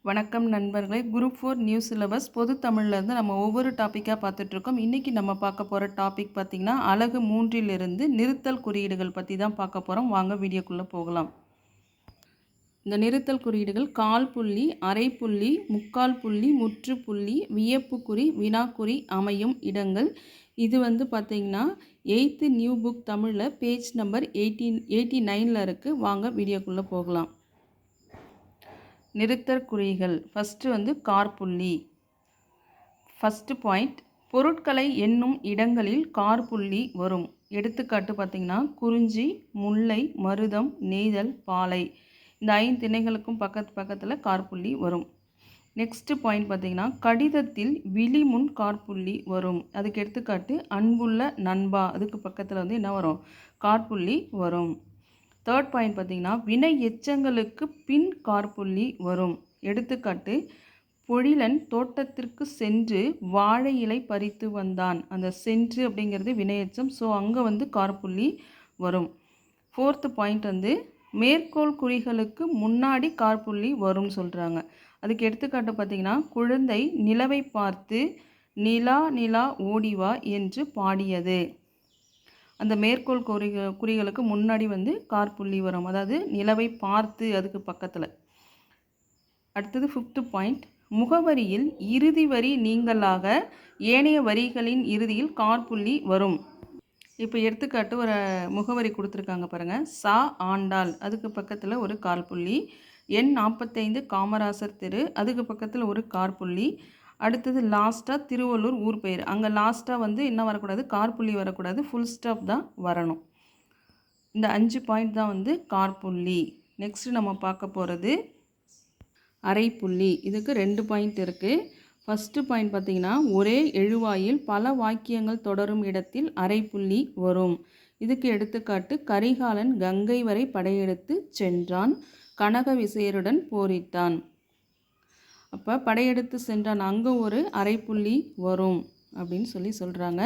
வணக்கம் நண்பர்களே. Group 4 new syllabus பொது தமிழ்லேருந்து நம்ம ஒவ்வொரு டாப்பிக்காக பார்த்துட்ருக்கோம். இன்றைக்கி நம்ம பார்க்க போகிற டாபிக் பார்த்திங்கன்னா அலகு 3லிருந்து நிறுத்தல் குறியீடுகள் பற்றி தான் பார்க்க போகிறோம். வாங்க வீடியோக்குள்ளே போகலாம். இந்த நிறுத்தல் குறியீடுகள் கால் புள்ளி, அரை புள்ளி, முக்கால் புள்ளி, முற்றுப்புள்ளி, வியப்புக்குறி, வினாக்குறி அமையும் இடங்கள். இது பார்த்திங்கன்னா 8th நியூ புக் தமிழில் பேஜ் நம்பர் 89 இருக்குது. வாங்க வீடியோக்குள்ளே போகலாம். நிறுத்தற் குறிகள் ஃபஸ்ட்டு காற்புள்ளி. ஃபஸ்ட்டு பாயிண்ட், பொருட்களை எண்ணும் இடங்களில் காற்புள்ளி வரும். எடுத்துக்காட்டு பார்த்திங்கன்னா குறிஞ்சி, முல்லை, மருதம், நெய்தல், பாலை. இந்த 5 திணைகளுக்கும் பக்கத்தில் காற்புள்ளி வரும். நெக்ஸ்ட்டு பாயிண்ட் பார்த்திங்கன்னா கடிதத்தில் விழிமுன் காற்புள்ளி வரும். அதுக்கு எடுத்துக்காட்டு அன்புள்ள நண்பா, அதுக்கு பக்கத்தில் என்ன வரும்? காற்புள்ளி வரும். தேர்ட் பாயிண்ட் பார்த்திங்கன்னா வினை எச்சங்களுக்கு பின் காற்புள்ளி வரும். எடுத்துக்காட்டு பொழிலன் தோட்டத்திற்கு சென்று வாழை இலை பறித்து வந்தான். அந்த சென்று அப்படிங்கிறது வினையெச்சம். ஸோ அங்கே காற்புள்ளி வரும். ஃபோர்த்து பாயிண்ட் மேற்கோள் குறிகளுக்கு முன்னாடி காற்புள்ளி வரும்னு சொல்கிறாங்க. அதுக்கு எடுத்துக்காட்டு பார்த்திங்கன்னா குழந்தை நிலவை பார்த்து நிலா நிலா ஓடிவா என்று பாடியது. அந்த மேற்கோள் குறிகளுக்கு முன்னாடி காற்புள்ளி வரும். அதாவது நிலவை பார்த்து அதுக்கு பக்கத்தில். அடுத்தது ஃபிஃப்த்து பாயிண்ட், முகவரியில் இறுதி வரி நீங்களாக ஏனைய வரிகளின் இறுதியில் காற்புள்ளி வரும். இப்போ எடுத்துக்காட்டு ஒரு முகவரி கொடுத்துருக்காங்க பாருங்கள். சா ஆண்டாள், அதுக்கு பக்கத்தில் ஒரு காற்புள்ளி. எண் 45 காமராசர் தெரு, அதுக்கு பக்கத்தில் ஒரு காற்புள்ளி. அடுத்தது லாஸ்ட்டாக திருவள்ளூர் ஊர் பெயர். அங்கே லாஸ்ட்டாக என்ன வரக்கூடாது? காற்புள்ளி வரக்கூடாது, ஃபுல் ஸ்டாப் தான் வரணும். இந்த 5 பாயிண்ட் தான் காற்புள்ளி. நெக்ஸ்ட்டு நம்ம பார்க்க போகிறது அரைப்புள்ளி. இதுக்கு 2 பாயிண்ட் இருக்குது. ஃபஸ்ட்டு பாயிண்ட் பார்த்திங்கன்னா ஒரே எழுவாயில் பல வாக்கியங்கள் தொடரும் இடத்தில் அரைப்புள்ளி வரும். இதுக்கு எடுத்துக்காட்டு கரிகாலன் கங்கை வரை படையெடுத்து சென்றான், கனக விசயருடன் போரிட்டான். அப்போ படையெடுத்து சென்றான், அங்கே ஒரு அரைப்புள்ளி வரும் அப்படின்னு சொல்கிறாங்க.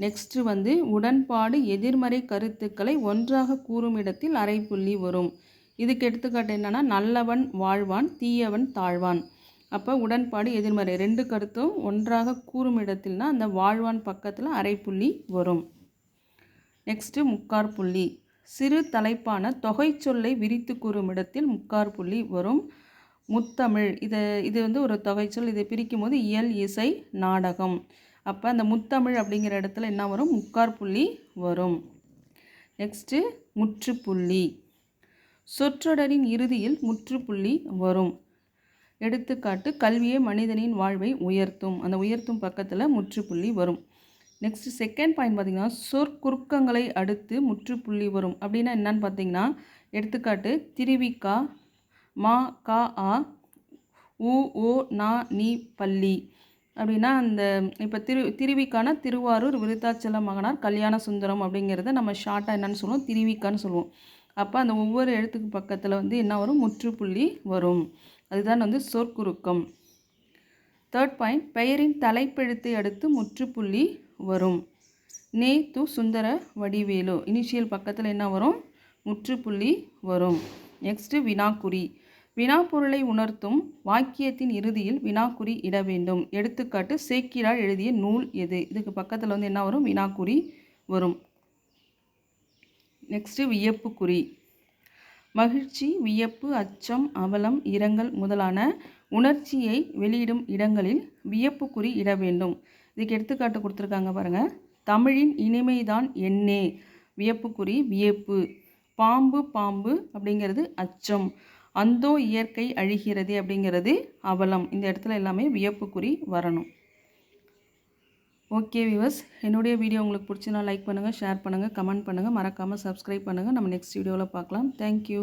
நெக்ஸ்ட்டு உடன்பாடு எதிர்மறை கருத்துக்களை ஒன்றாக கூறும் இடத்தில் அரைப்புள்ளி வரும். இதுக்கு எடுத்துக்காட்டு என்னென்னா நல்லவன் வாழ்வான், தீயவன் தாழ்வான். அப்போ உடன்பாடு எதிர்மறை 2 கருத்தும் ஒன்றாக கூறும் இடத்தில்னா அந்த வாழ்வான் பக்கத்தில் அரைப்புள்ளி வரும். நெக்ஸ்ட்டு முக்காற்புள்ளி, சிறு தலைப்பான தொகை சொல்லை விரித்து கூறும் இடத்தில் முக்காற்புள்ளி வரும். முத்தமிழ், இது ஒரு தொகைச்சொல். இதை பிரிக்கும் போது இயல், இசை, நாடகம். அப்போ அந்த முத்தமிழ் அப்படிங்கிற இடத்துல என்ன வரும்? முக்காற்புள்ளி வரும். நெக்ஸ்ட்டு முற்றுப்புள்ளி, சொற்றொடரின் இறுதியில் முற்றுப்புள்ளி வரும். எடுத்துக்காட்டு கல்வியே மனிதனின் வாழ்வை உயர்த்தும். அந்த உயர்த்தும் பக்கத்தில் முற்றுப்புள்ளி வரும். நெக்ஸ்ட்டு செகண்ட் பாயிண்ட் பார்த்திங்கன்னா சொற்குறுக்கங்களை அடுத்து முற்றுப்புள்ளி வரும். அப்படின்னா என்னன்னு பார்த்திங்கன்னா எடுத்துக்காட்டு திருவிக்கா மா கா ஆ ஊ ஓ நா நீ பள்ளி. அப்படின்னா அந்த இப்போ திருவிக்கான திருவாரூர் விருத்தாச்சல மகனார் கல்யாண சுந்தரம் அப்படிங்கிறத நம்ம ஷார்ட்டாக என்னன்னு சொல்லுவோம்? திருவிக்கான்னு சொல்லுவோம். அப்போ அந்த ஒவ்வொரு எழுத்துக்கு பக்கத்தில் என்ன வரும்? முற்றுப்புள்ளி வரும். அதுதான் சொற்குறுக்கம். தேர்ட் பாயிண்ட், பெயரின் தலைப்பெழுத்தை அடுத்து முற்றுப்புள்ளி வரும். நே து சுந்தர வடிவேலு, இனிஷியல் பக்கத்தில் என்ன வரும்? முற்றுப்புள்ளி வரும். நெக்ஸ்ட்டு வினாக்குறி, வினாப்பொருளை உணர்த்தும் வாக்கியத்தின் இறுதியில் வினாக்குறி இட வேண்டும். எடுத்துக்காட்டு சேக்கிழார் எழுதிய நூல் எது? இதுக்கு பக்கத்தில் என்ன வரும்? வினாக்குறி வரும். நெக்ஸ்ட்டு வியப்புக்குறி, மகிழ்ச்சி, வியப்பு, அச்சம், அவலம், இரங்கல் முதலான உணர்ச்சியை வெளியிடும் இடங்களில் வியப்புக்குறி இட வேண்டும். இதுக்கு எடுத்துக்காட்டு கொடுத்துருக்காங்க பாருங்கள். தமிழின் இனிமைதான் என்னே, வியப்புக்குறி வியப்பு. பாம்பு பாம்பு அப்படிங்கிறது அச்சம். அந்தோ இயற்கை அழிகிறது அப்படிங்கிறது அவலம். இந்த இடத்துல எல்லாமே வியப்புக்குறி வரணும். ஓகே வியூவர்ஸ், என்னுடைய வீடியோ உங்களுக்கு பிடிச்சினா லைக் பண்ணுங்கள், ஷேர் பண்ணுங்கள், கமெண்ட் பண்ணுங்கள், மறக்காமல் சப்ஸ்கிரைப் பண்ணுங்கள். நம்ம நெக்ஸ்ட் வீடியோவில் பார்க்கலாம். தேங்க்யூ.